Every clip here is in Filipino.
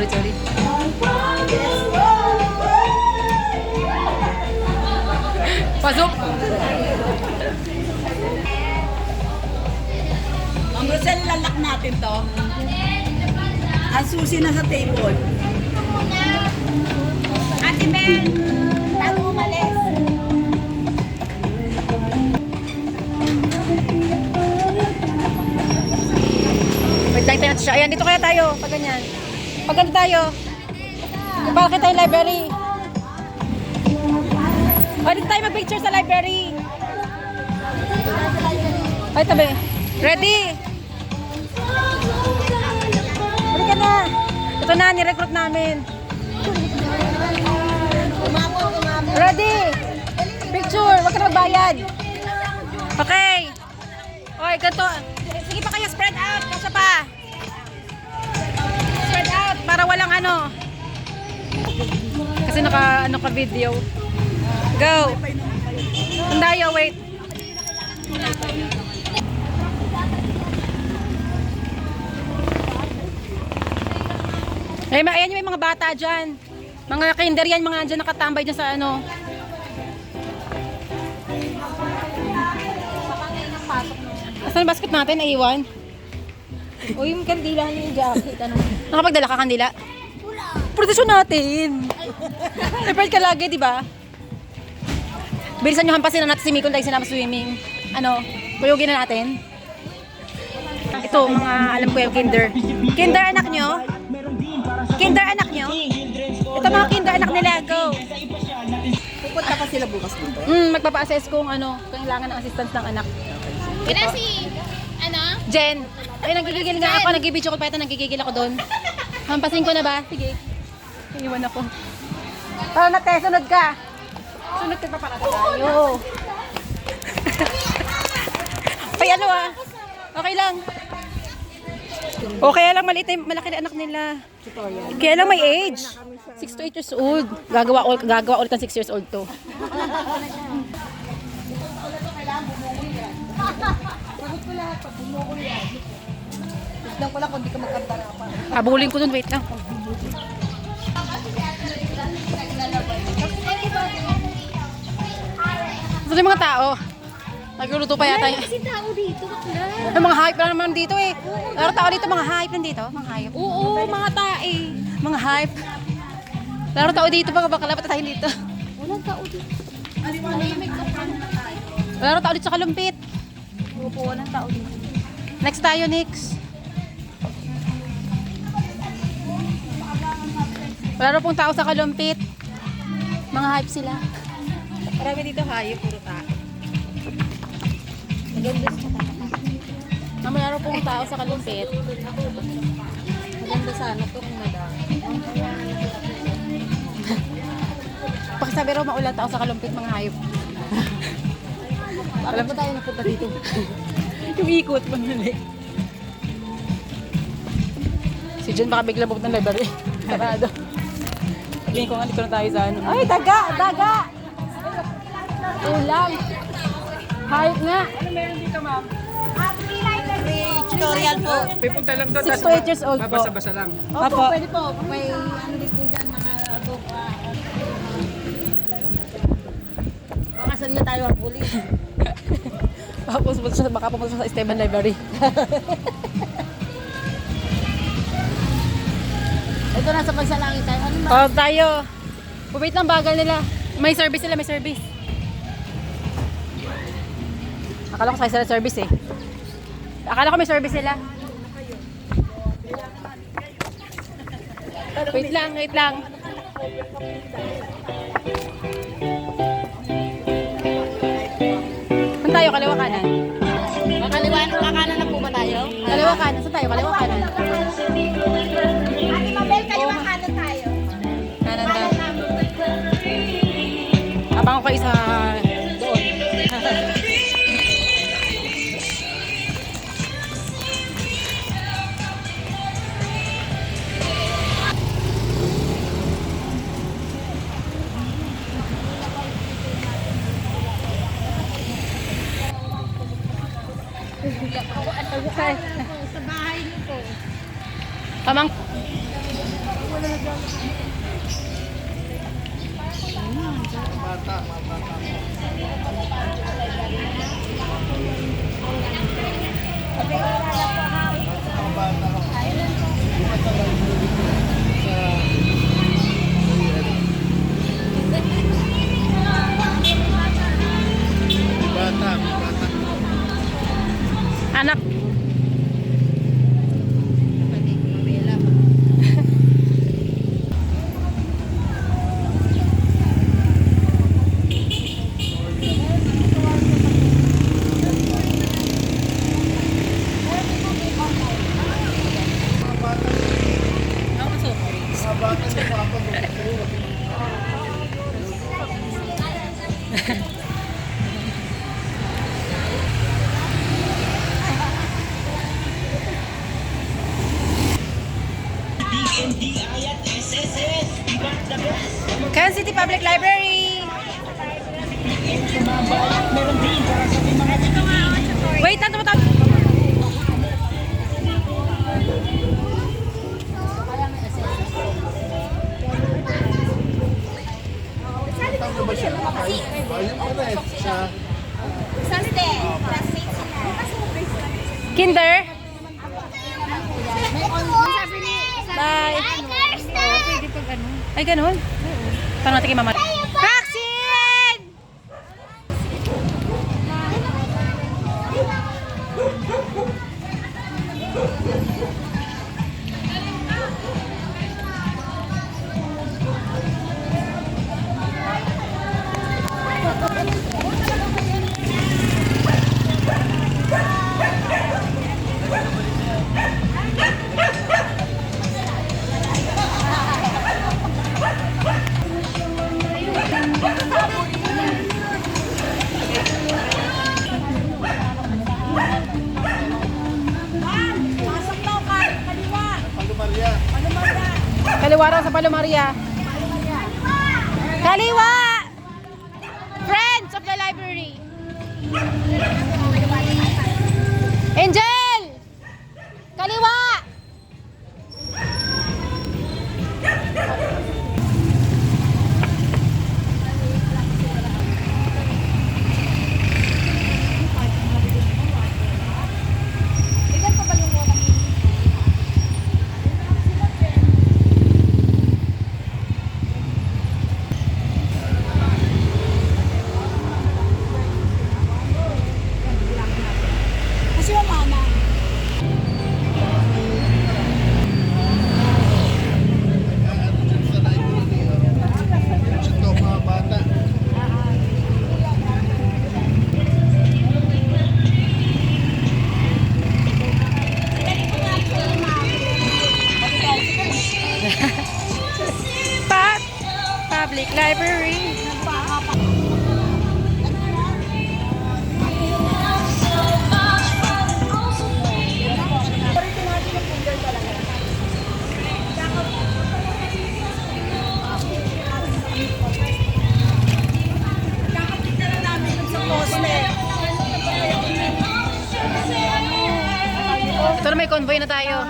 sorry. Pasok! Ang Rosel, lalak natin to. Ang susi na sa table. Ate Mel, bago umalis. Wait lang, tayo natin siya. Ayan, dito kaya tayo. Pag ganyan. Pag ganito tayo. Para kita yung library. O, dito tayo mag-picture sa library. Ay, tabi. Ready? Halika na. Ito na, nirecruit namin. Ready? Picture. Huwag ka na magbayad. Okay. Okay, ganito. Sige pa kayo, spread out. Kasya pa. Spread out para walang ano. Kasi naka video. Go. Tandayo, wait. Ay, ayan yung may mga bata dyan. Mga kinder yan, mga dyan nakatambay dyan sa ano. Asan yung basket natin? Naiwan? O yung kandila niyo yung jacket. Ano? Nakapagdala ka kandila? Wala. Proteksyon natin. Prepared ka lagi, di ba? Bilisan nyo hampasin na natin si Miko dahil sinama swimming. Ano? Kuyugin na natin. Ito, mga alam ko yung kinder. Kinder anak nyo? Kinder anak nyo? Ito mga kinder anak nila. Go. Pupunta pa sila bukas dito. Magpapa-assess kung ano, kailangan ng assistance ng anak. Kina si, ano? Jen. Ay, nagigigil nga ako. Nag-video ko pa ito. Nagigigil ako doon. Hampasin ko na ba? Sige. Iwan ako. Para na, te. Sunod ka. Sunod ka pa para tayo. Ay, ano ah. Okay lang. O kaya lang malaki na anak nila. Kaya lang may age. 6 to 8 years old. Gagawa ulit ng 6 years old to. Sagot ko lahat pag bumukol yan. Tignan ko lang kung di ka magkanta na ako. Habulin ko dun. Wait lang. Saan yung mga tao? Nagluluto pa yata yung... Kasi tao dito. May mga hype lang naman dito eh. Laro tao dito, mga hype lang dito. Mga hype. Oo, mga tae. Mga hype. Laro tao dito, mga bakala pa tayo dito. Walang tao dito. Malimig ka pa. Laro tao dito sa Kalumpit. Opo, walang tao dito. Next tayo, next. Laro pong tao sa Kalumpit. Mga hype sila. Marami dito hayop, puro ta. Maganda sa tao. Laro pong tao sa Kalumpit. Maganda sana to kung madami. Pakisabi raw maulan tao sa Kalumpit, mga hayop. Alam mo tayo napunta dito. Yung ikot pa nali. Si Jen baka bigla bukod ng library. Sarado. Sabihin ko nga, dito na tayo sa ano. Ay, daga! Daga! Ulam! Hayop nga! Ano meron dito, ma'am? Free tutorial po. Pipunta lang doon. 6 to 8 years old po. Babasa-basa lang. Opo, pwede po. May ano din po dyan, mga baka saan na tayo huli. Baka pumunta siya sa Esteban Library. Ito nasa pagsalangin tayo. Ano na? Oh, tayo. Wait lang, bagal nila. May service sila, may service. Akala ko sa service eh. Akala ko may service sila. Wait lang, wait lang. Saan tayo? Kaliwa kanan? Kakanan na po ba tayo? Kaliwa kanan. Saan tayo? Kaliwa kanan. Ate Mabel, kaliwa kanan tayo. Kanan daw. Abang ko isa doon. Sa bahay niyo po. Pamang Anak. Quezon City Public Library. Wait, tanto mo. Tama ba siya? Ayun pala eh. Sa Saste, classmates sila. Kinder. Sabi ni, Bye. pwede pag ano. Ay, ganun. Tanong natin kay mama. Vaccine! Palumaria. Kaliwa raw sa Palomaria. Kaliwa! Friends of the library. Angel! Kaliwa! Kasi yung mama. Sa library. Ito, mga bata. Public Library. Ito na, may convoy na tayo.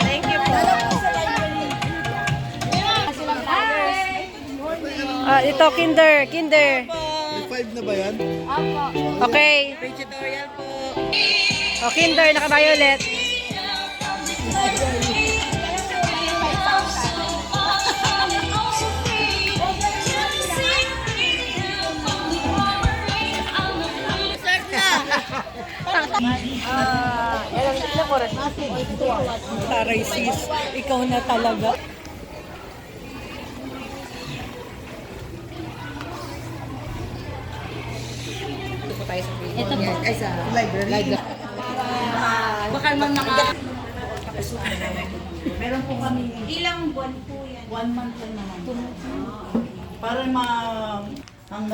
Thank you po. Ito, kinder. May 5 na ba yan? Okay. O, kinder, naka-violet. Taray sis, ikaw na talaga. Ito po. Ay, sa library. Baka naman Meron po kami Ilang buwan po yan? 1 month lang naman. Para ang